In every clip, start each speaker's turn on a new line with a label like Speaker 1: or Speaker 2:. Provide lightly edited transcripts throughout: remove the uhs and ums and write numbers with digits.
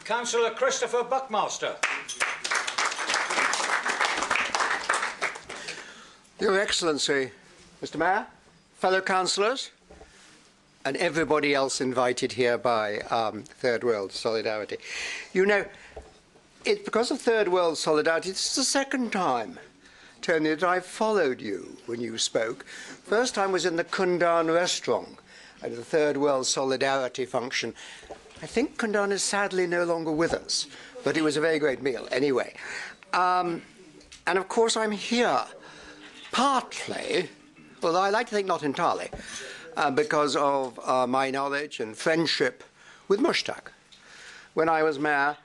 Speaker 1: Councillor Christopher Buckmaster.
Speaker 2: Your Excellency, Mr. Mayor, fellow councillors, and everybody else invited here by Third World Solidarity. You know, it's because of Third World Solidarity, this is the second time, Tony, that I've followed you when you spoke. First time was in the Kundan restaurant at the Third World Solidarity function. I think Kundan is sadly no longer with us, but it was a very great meal anyway. And of course I'm here partly, well, I like to think not entirely, because of my knowledge and friendship with Mushtaq. When I was mayor,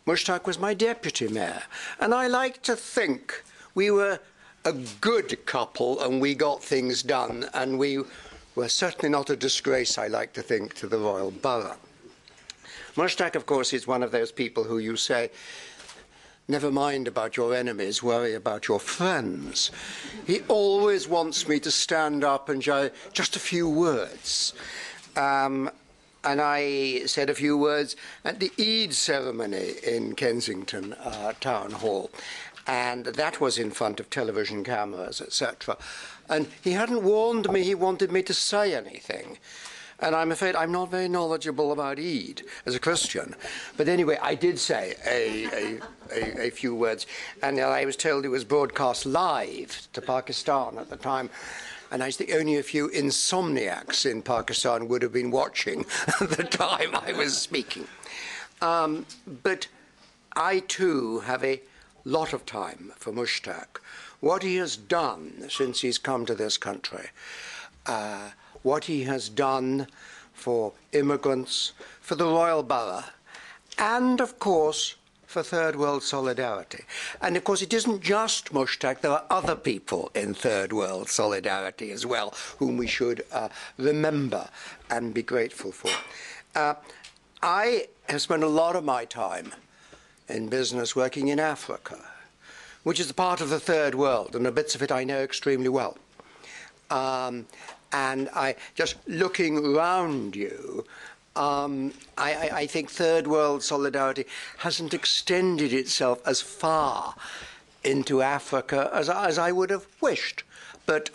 Speaker 2: Mushtaq was my deputy mayor, and I like to think we were a good couple and we got things done, and we were certainly not a disgrace, I like to think, to the Royal Borough. Mushtaq, of course, is one of those people who you say, never mind about your enemies, worry about your friends. He always wants me to stand up and just a few words. And I said a few words at the Eid ceremony in Kensington Town Hall. And that was in front of television cameras, etc. And he hadn't warned me he wanted me to say anything. And I'm afraid I'm not very knowledgeable about Eid as a Christian. But anyway, I did say a few words. And I was told it was broadcast live to Pakistan at the time. And I think only a few insomniacs in Pakistan would have been watching at the time I was speaking. But I, too, have a lot of time for Mushtaq. What he has done since he's come to this country, what he has done for immigrants, for the Royal Borough, and, of course, for Third World Solidarity. And, of course, it isn't just Mushtaq. There are other people in Third World Solidarity as well, whom we should remember and be grateful for. I have spent a lot of my time in business working in Africa, which is a part of the Third World, and the bits of it I know extremely well. And just looking around you, I think Third World Solidarity hasn't extended itself as far into Africa as I would have wished. But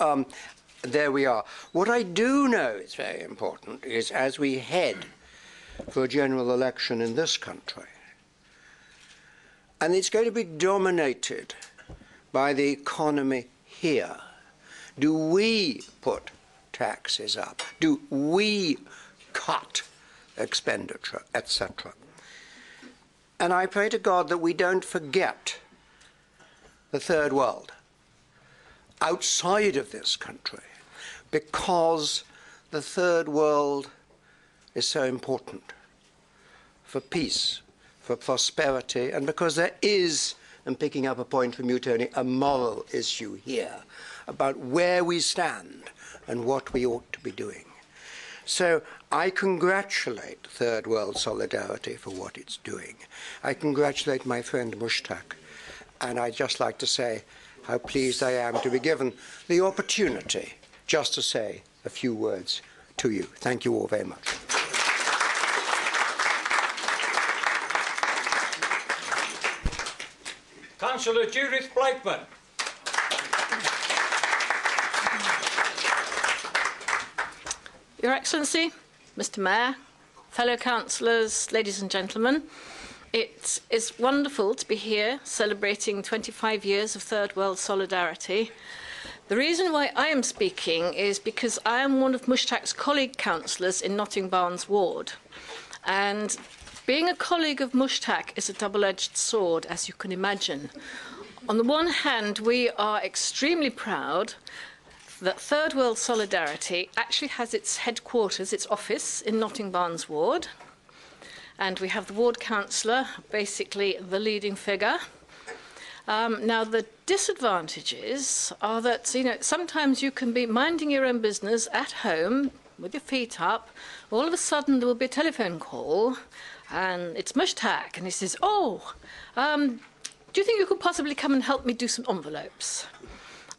Speaker 2: there we are. What I do know is very important is as we head for a general election in this country, and it's going to be dominated by the economy here, do we put taxes up? Do we cut expenditure, etc.? And I pray to God that we don't forget the Third World outside of this country, because the Third World is so important for peace, for prosperity, and because there is, and picking up a point from you, Tony, a moral issue here about where we stand and what we ought to be doing. So I congratulate Third World Solidarity for what it's doing. I congratulate my friend Mushtaq, and I'd just like to say how pleased I am to be given the opportunity just to say a few words to you. Thank you all very much.
Speaker 1: Councillor Judith Blakeman.
Speaker 3: Your Excellency, Mr. Mayor, fellow councillors, ladies and gentlemen, it is wonderful to be here celebrating 25 years of Third World Solidarity. The reason why I am speaking is because I am one of Mushtaq's colleague councillors in Notting Barnes Ward. And being a colleague of Mushtaq is a double-edged sword, as you can imagine. On the one hand, we are extremely proud that Third World Solidarity actually has its headquarters, its office, in Notting Barnes Ward. And we have the ward councillor, basically the leading figure. Now, the disadvantages are that, sometimes you can be minding your own business at home with your feet up. All of a sudden, there will be a telephone call, and it's Mushtaq, and he says, do you think you could possibly come and help me do some envelopes?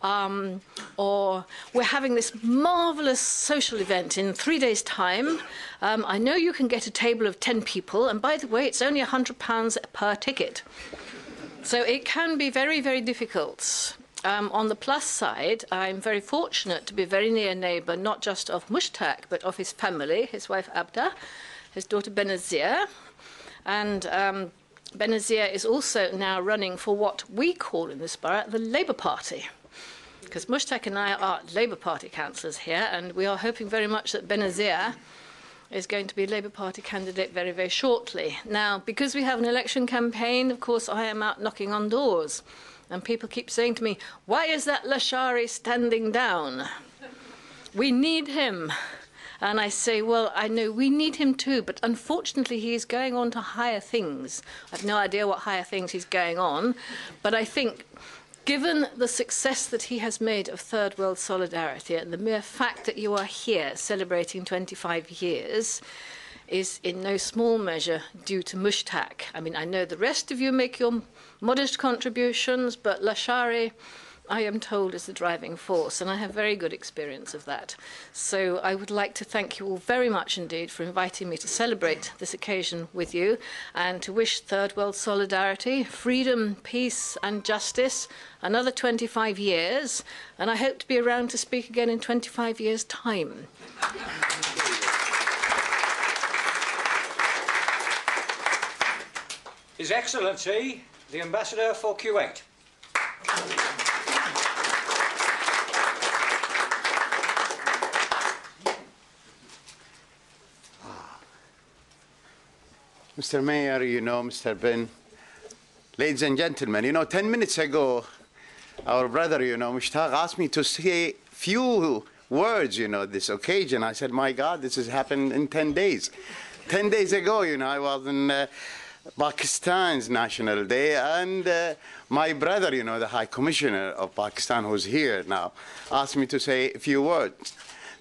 Speaker 3: or we're having this marvellous social event in 3 days' time. I know you can get a table of 10 people, and by the way, it's only £100 per ticket. So it can be very, very difficult. On the plus side, I'm very fortunate to be a very near neighbour, not just of Mushtaq, but of his family, his wife Abda, his daughter Benazir. And Benazir is also now running for what we call in this borough the Labour Party. Because Mushtaq and I are Labour Party councillors here, and we are hoping very much that Benazir is going to be a Labour Party candidate very, very shortly. Now, because we have an election campaign, of course, I am out knocking on doors. And people keep saying to me, why is that Lashari standing down? We need him. And I say, well, I know we need him too, but unfortunately he is going on to higher things. I have no idea what higher things he's going on, but I think given the success that he has made of Third World Solidarity and the mere fact that you are here celebrating 25 years is in no small measure due to Mushtaq. I mean, I know the rest of you make your modest contributions, but Lashari, I am told, is the driving force, and I have very good experience of that. So I would like to thank you all very much indeed for inviting me to celebrate this occasion with you and to wish Third World Solidarity, freedom, peace and justice another 25 years, and I hope to be around to speak again in 25 years' time.
Speaker 1: His Excellency, the Ambassador for Kuwait.
Speaker 4: Mr. Mayor, you know, Mr. Ben, ladies and gentlemen, you know, 10 minutes ago, our brother, you know, Mushtaq asked me to say few words, you know, this occasion. I said, my God, this has happened in 10 days. 10 days ago, you know, I was in Pakistan's National Day, and my brother, you know, the High Commissioner of Pakistan, who's here now, asked me to say a few words.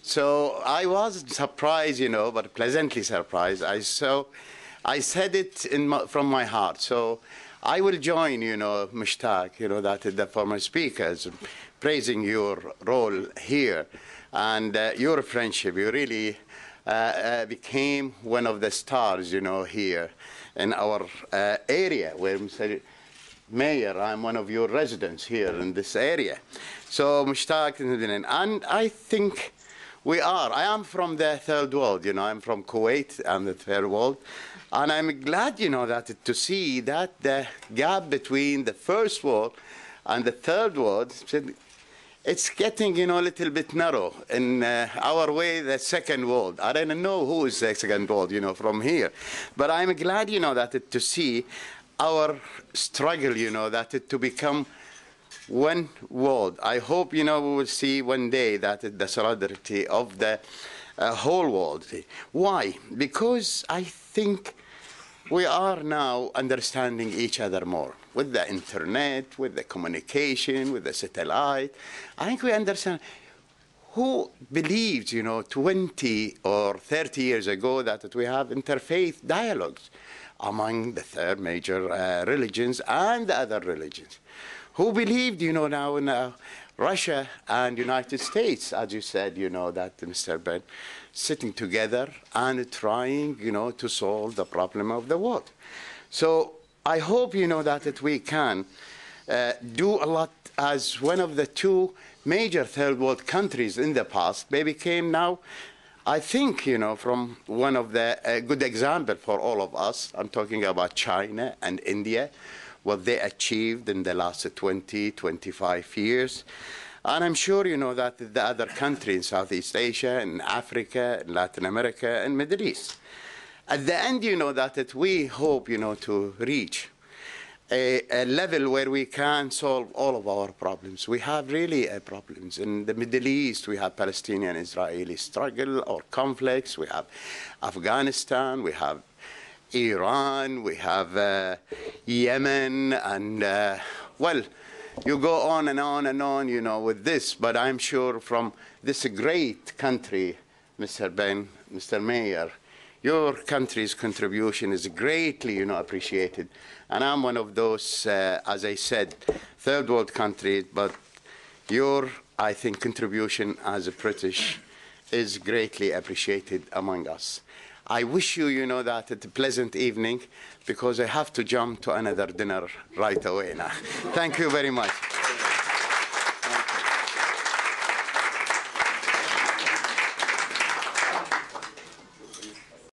Speaker 4: So I was surprised, you know, but pleasantly surprised. I said it from my heart. So I will join, you know, Mushtaq, you know, that the former speakers, praising your role here and your friendship. You really became one of the stars, you know, here in our area, where Mr. Mayor, I'm one of your residents here in this area. So Mushtaq, and I think I am from the Third World, you know, I'm from Kuwait, I'm the Third World. And I'm glad, you know, that to see that the gap between the First World and the Third World, it's getting, you know, a little bit narrow. In our way, the Second World. I don't know who is the Second World, you know, from here. But I'm glad, you know, that to see our struggle, you know, that to become one world. I hope, you know, we will see one day that the solidarity of the whole world. Why? Because I think we are now understanding each other more. With the internet, with the communication, with the satellite, I think we understand. Who believed, you know, 20 or 30 years ago that we have interfaith dialogues among the third major religions and the other religions? Who believed, you know, now in Russia and United States, as you said, you know, that Mr. Ben, sitting together and trying, you know, to solve the problem of the world. So I hope, you know, that we can do a lot as one of the two major third world countries in the past. They became now, I think, you know, from one of the good example for all of us. I'm talking about China and India, what they achieved in the last 20, 25 years. And I'm sure, you know, that the other countries in Southeast Asia, in Africa, in Latin America, and Middle East. At the end, you know, that we hope, you know, to reach a level where we can solve all of our problems. We have really problems. In the Middle East, we have Palestinian-Israeli struggle or conflicts. We have Afghanistan, we have Iran, we have Yemen, and, well, you go on and on and on, you know, with this, but I'm sure from this great country, Mr. Ben, Mr. Mayor, your country's contribution is greatly, you know, appreciated. And I'm one of those, as I said, third world countries, but Your, I think, contribution as a British is greatly appreciated among us. I wish you, that a pleasant evening, because I have to jump to another dinner right away now. Thank you very much.